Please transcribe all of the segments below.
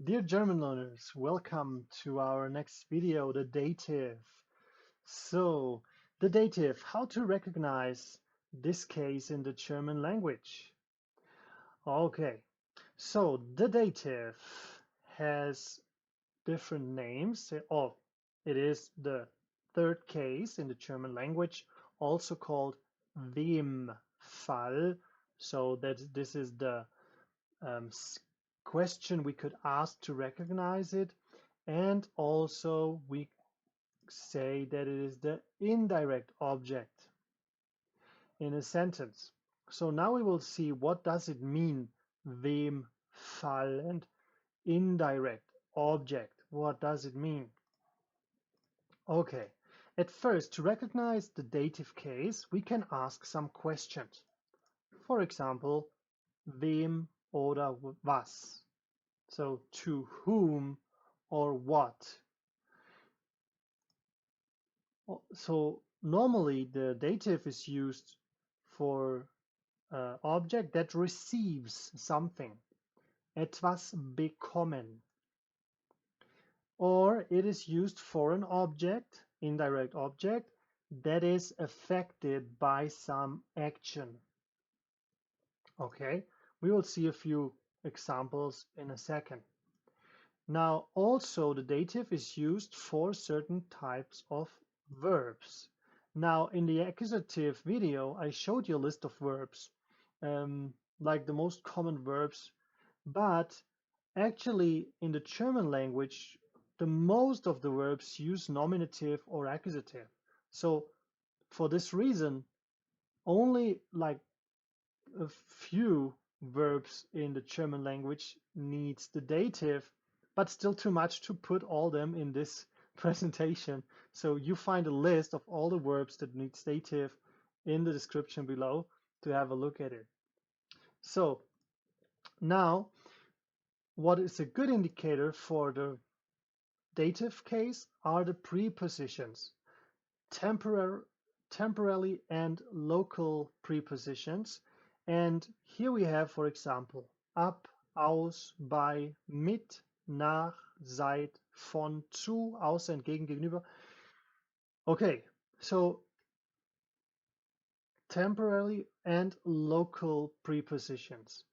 Dear German learners, welcome to our next video, the dative. So, the dative, how to recognize this case in the German language. Okay, so the dative has different names. Oh, it is the third case in the German language, also called wem Fall. So that this is the question we could ask to recognize it, and also we say that it is the indirect object in a sentence. So now we will see what does it mean, wem Fall and indirect object. What does it mean? Okay, at first, to recognize the dative case, we can ask some questions. For example, wem oder was? So to whom or what? So normally the dative is used for object that receives something, etwas bekommen. Or it is used for an object, indirect object, that is affected by some action. Okay, we will see a few examples in a second. Now, also the dative is used for certain types of verbs. Now, in the accusative video, I showed you a list of verbs, like the most common verbs, but actually in the German language, the most of the verbs use nominative or accusative. So for this reason, only like a few verbs in the German language needs the dative, but still too much to put all them in this presentation. So you find a list of all the verbs that needs dative in the description below to have a look at it. So now, what is a good indicator for the dative case are the prepositions, temporary and local prepositions. And here we have, for example, ab, aus, bei, mit, nach, seit, von, zu, außer, entgegen, gegenüber. Okay, so temporary and local prepositions.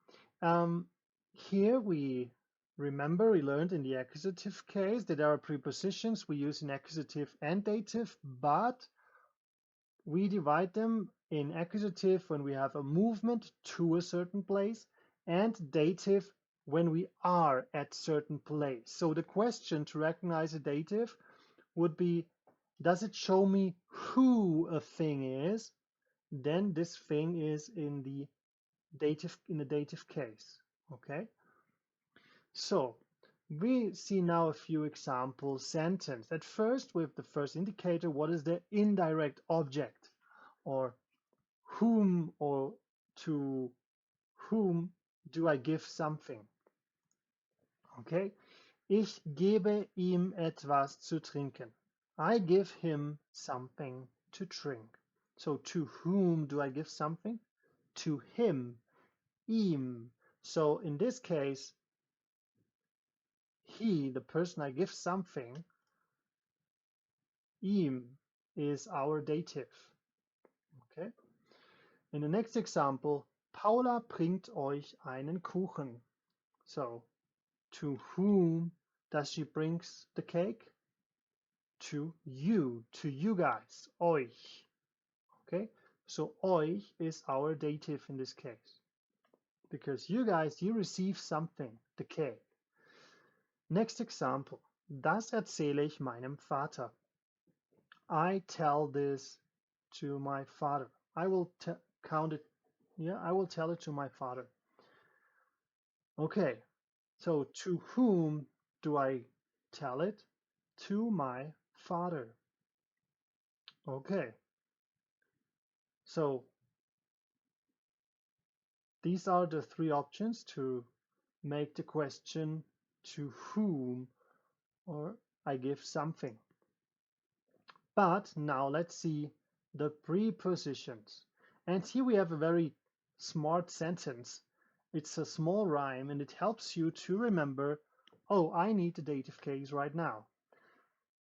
Here we learned in the accusative case that there are prepositions we use in accusative and dative, but we divide them in accusative when we have a movement to a certain place, and dative when we are at certain place. So the question to recognize a dative would be, does it show me who a thing is? Then this thing is in the dative case. Okay. So we see now a few example sentences. At first, with the first indicator, what is the indirect object? Or whom or to whom do I give something? Okay. Ich gebe ihm etwas zu trinken. I give him something to drink. So to whom do I give something? To him, ihm. So in this case, he, the person I give something, ihm is our dative. Okay. In the next example, Paula bringt euch einen Kuchen. So, to whom does she bring the cake? To you guys, euch. Okay, so euch is our dative in this case, because you guys, you receive something, the cake. Next example, das erzähle ich meinem Vater. I tell this to my father. I will count it. Yeah, I will tell it to my father. Okay, so to whom do I tell it? To my father. Okay, so these are the three options to make the question to whom or I give something. But now let's see the prepositions. And here we have a very smart sentence. It's a small rhyme and it helps you to remember oh, I need the dative case right now.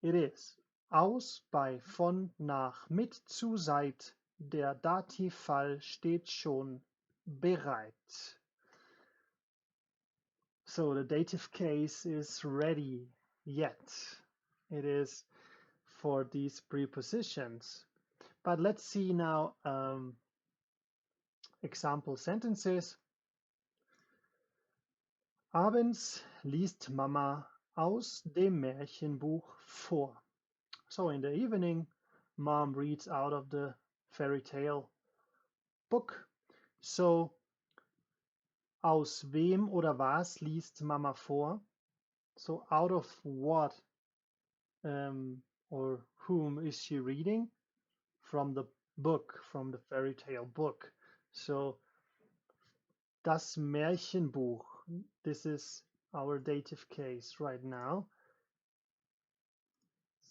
It is aus, bei, von, nach, mit, zu, seit. Der Dativfall steht schon bereit. So the dative case is ready yet. It is for these prepositions. But let's see now example sentences. Abends liest Mama aus dem Märchenbuch vor. So in the evening, Mom reads out of the fairy tale book. So aus wem oder was liest Mama vor? So out of what or whom is she reading? From the book, from the fairy tale book. So das Märchenbuch, this is our dative case right now.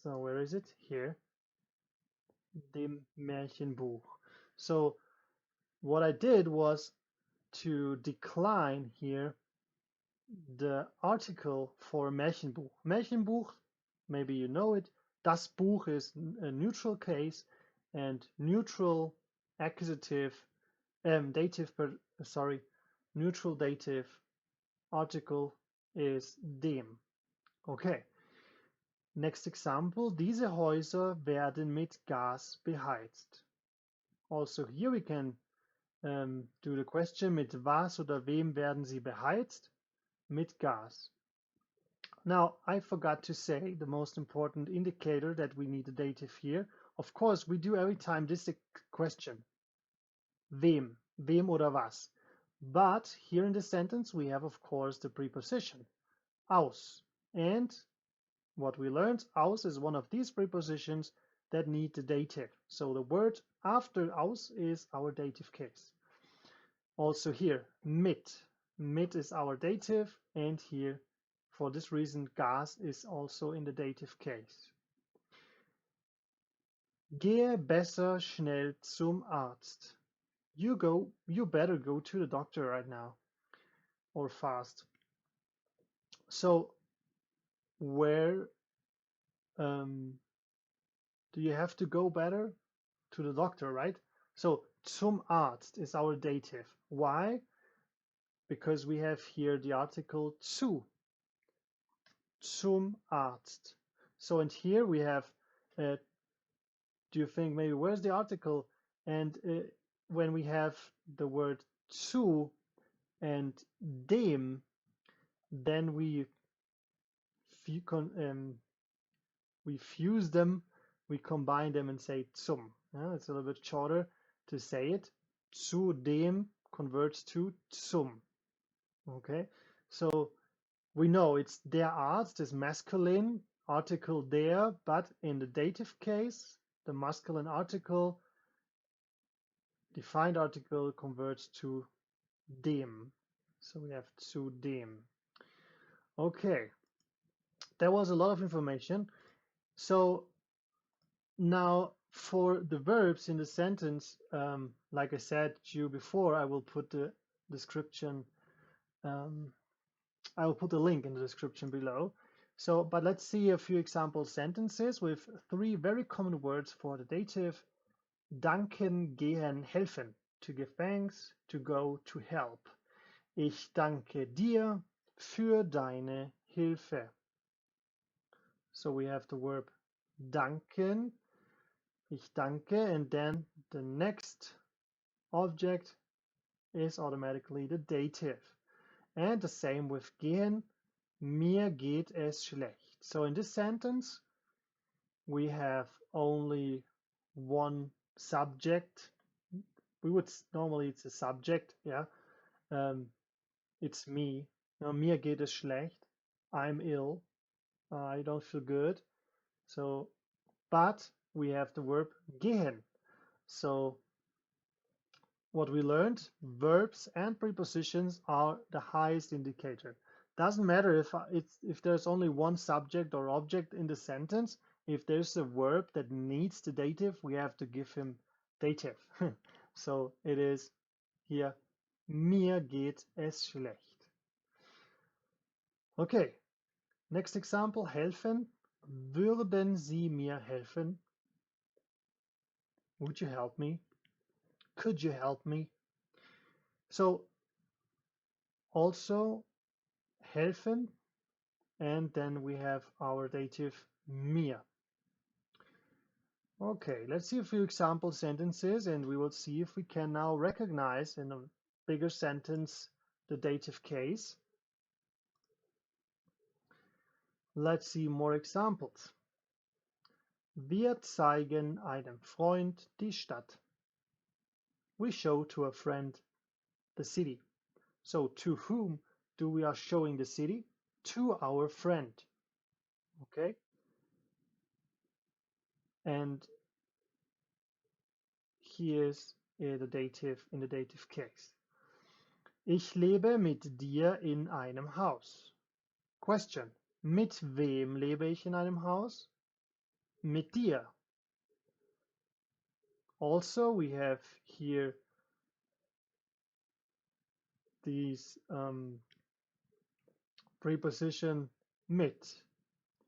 So where is it? Here. Dem Märchenbuch. So what I did was to decline here the article for Märchenbuch. Märchenbuch, maybe you know it. Das Buch is a neutral case, and neutral accusative, neutral dative article is dem. Okay. Next example. Diese Häuser werden mit Gas beheizt. Also here we can do the question, mit was oder wem werden sie beheizt? Mit Gas. Now, I forgot to say the most important indicator that we need a dative here. Of course, we do every time this question. Wem? Wem oder was? But here in the sentence, we have, of course, the preposition. Aus. And what we learned, aus is one of these prepositions that need the dative. So the word after aus is our dative case. Also here, mit. Mit is our dative, and here, for this reason, Gas is also in the dative case. Gehe besser schnell zum Arzt. You better go to the doctor right now, or fast. So where do you have to go better? To the doctor, right? So zum Arzt is our dative. Why? Because we have here the article zu. Zum Arzt. So and here we have, do you think maybe where's the article? And when we have the word zu and dem, then we fuse them, we combine them and say zum. It's a little bit shorter to say it. Zu dem converts to zum. Okay, so we know it's der Arzt is masculine, article der, but in the dative case, the masculine article, defined article converts to dem. So we have zu dem. Okay, that was a lot of information. So now for the verbs in the sentence, like I said to you before, I will put the description, I will put the link in the description below. So, but let's see a few example sentences with 3 very common words for the dative. Danken, gehen, helfen. To give thanks, to go, to help. Ich danke dir für deine Hilfe. So we have the verb danken, ich danke, and then the next object is automatically the dative. And the same with gehen, mir geht es schlecht. So in this sentence, we have only one subject. We would normally, it's a subject, yeah. It's me. Mir geht es schlecht. I'm ill. I don't feel good. So, but we have the verb gehen. So what we learned, verbs and prepositions are the highest indicator. Doesn't matter if there's only one subject or object in the sentence. If there's a verb that needs the dative, we have to give him dative. So it is here, mir geht es schlecht. Okay, Next example, helfen. Würden Sie mir helfen? Would you help me? Could you help me? So also helfen, and then we have our dative mir. Okay, let's see a few example sentences, and we will see if we can now recognize in a bigger sentence the dative case. Let's see more examples. Wir zeigen einem Freund die Stadt. We show to a friend the city. So to whom do we are showing the city? To our friend. Okay? And here's the dative in the dative case. Ich lebe mit dir in einem Haus. Question. Mit wem lebe ich in einem Haus? Mit dir. Also, we have here these preposition mit,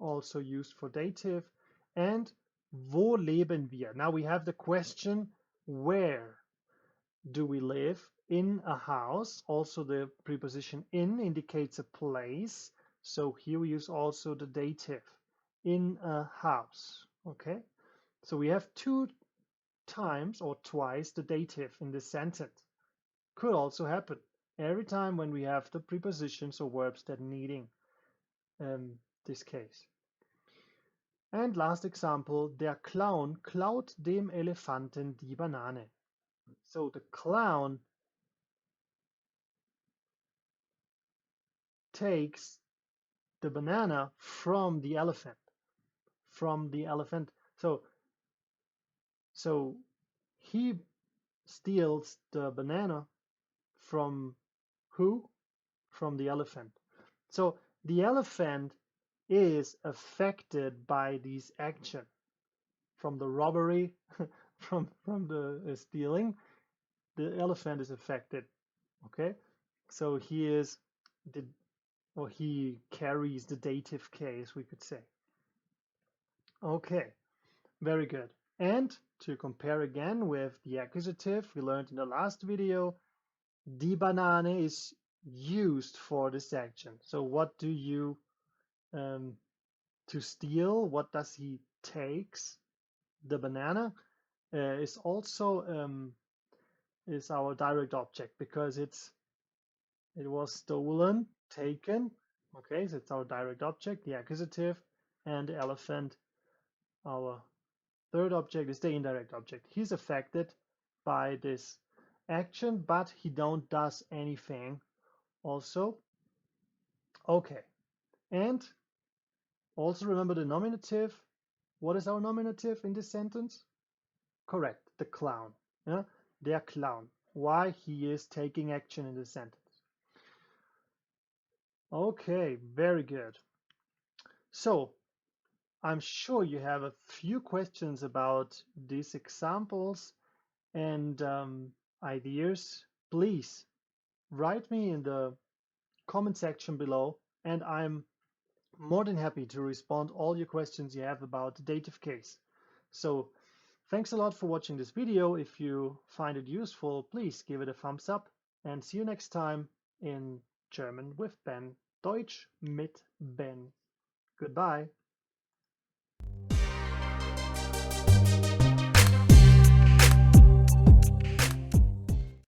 also used for dative, and wo leben wir? Now we have the question, where do we live? In a house. Also the preposition in indicates a place. So here we use also the dative, in a house. Okay, so we have two times or twice the dative in this sentence. Could also happen every time when we have the prepositions or verbs that needing this case. And last example, der Clown klaut dem Elefanten die Banane. So the clown takes the banana from the elephant. So he steals the banana from who? From the elephant. So the elephant is affected by this action from the robbery, from the stealing. The elephant is affected. Okay, so he carries the dative case, we could say. Okay, very good. And to compare again with the accusative we learned in the last video, die Banane is used for this action. So what do you to steal? What does he takes? The banana is also is our direct object because it was stolen, taken. Okay, so it's our direct object, the accusative, and the elephant, our third object, is the indirect object. He's affected by this action, but he don't does anything also. Okay, and also remember the nominative. What is our nominative in this sentence? Correct, the clown. Yeah, der Clown. Why he is taking action in this sentence. Okay, very good. So I'm sure you have a few questions about these examples and ideas. Please write me in the comment section below, and I'm more than happy to respond all your questions you have about the dative case. So thanks a lot for watching this video. If you find it useful, please give it a thumbs up, and see you next time in German with Ben. Deutsch mit Ben. Goodbye.